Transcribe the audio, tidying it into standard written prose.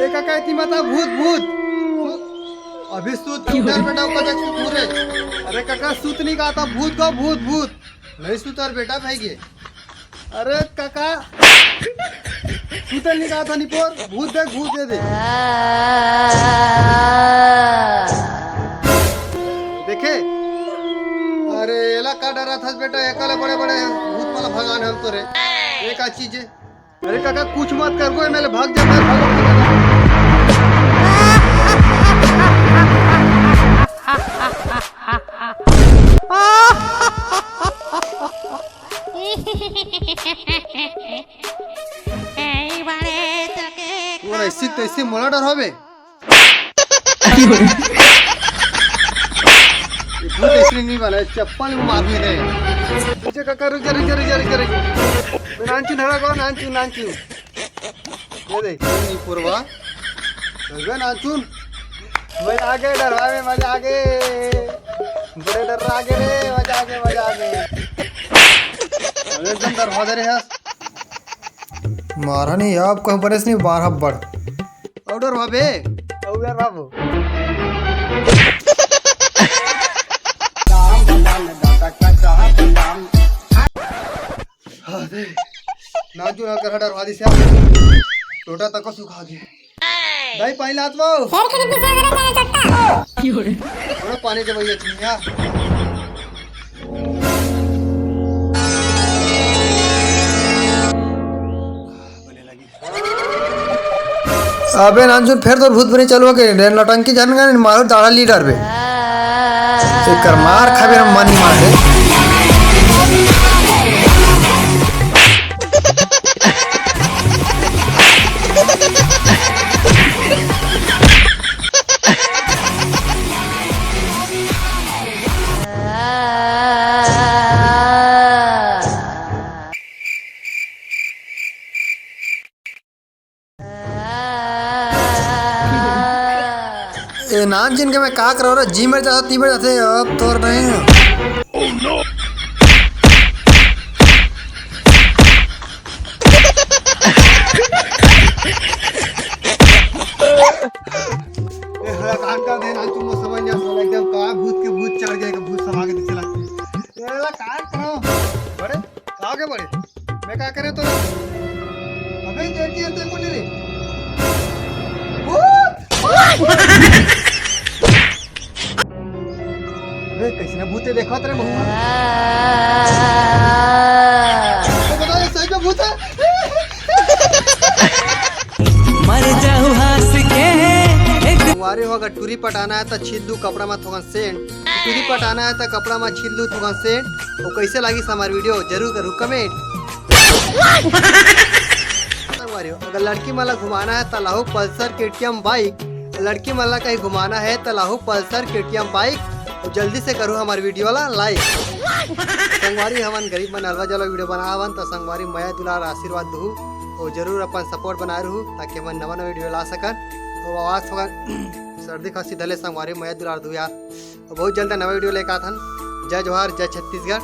देखा कहती माता भूत भूत अभी सूत उधर बेटा ऊपर देख पूरे। अरे काका सूत नहीं कहा था भूत को भूत भूत नहीं सुतर बेटा भाई के। अरे काका सूतर नहीं कहा था निपोर भूत देख भूत दे दे देखे। अरे एला का डरा था बेटा एकले बड़े बड़े भूत वाला भगवान हम तो रे एक चीज है। अरे काका कुछ मत कर गो मेरे भाग जा ऐसी तैसी मोला डर होबे ऐसी नहीं बना चप्पल मारने दे मुझे काका रुक जा नांचू नड़ा को नांचू ये देख नहीं पूर्वा वे नांचू मैं आगे डरवावे मजा आगे बड़े डर आगे रे मजा आगे एकदम डरवा दे रे मारा नहीं अब कहीं परेश नहीं बारह बड़ ऑर्डर भाबे ऑर्डर बाबू नाचू ना कर डरवा दी से टोटा तक सुखा दी भाई पानी लात बाऊ थोड़ा पानी के भैया चिंगा अबे नानसुन फिर तो भूत बनी चलो के नौटंकी जानगा नहीं मारो दाढ़ा लीडर बे कर मार खाबे मन नहीं मारे नान जिन के मैं का करो रे जी मर जाता ती मर जाते अब तोड़ रहे हैं। oh, no. कान का देना तुम समझ जा साला एकदम का भूत के भूत चढ़ जाएगा भूत समा के चला ये ला कान करो बड़े आगे बड़े मैं का करे तो अबे देखती है तेरे को नहीं रे कैसे ना भूते देखा तेरे बहुआ तो बता सही में भूत है मर जाऊं हंस के तुम्हारे होगा टूरी पटाना है तो छिल्लू कपड़ा में थोड़ा सेंट टूरी पटाना है तो कपड़ा में छिल्लू थोड़ा सेंट वो कैसे लगी हमारी वीडियो जरूर करो कमेंट। अगर लड़की माला घुमाना है तो लाहू पल्सर केटीएम बाइक लड़की माला कहीं घुमाना है तो लाहू पल्सर केटीएम बाइक और जल्दी से करो हमारे वीडियो वाला लाइक। संगवारी हमन गरीब मन अलवा जला वीडियो बनावन तो संगवारी मया दुलार आशीर्वाद दू और जरूर अपन सपोर्ट बनाए रहू ताकि हम नवा नवा वीडियो ला सकन तो आवाज़ थोड़ा सर्दी खांसी धले संगवारी मया दुलार दू यार बहुत जल्द नवा वीडियो लेकर आथन। जय जोहार जय छत्तीसगढ़।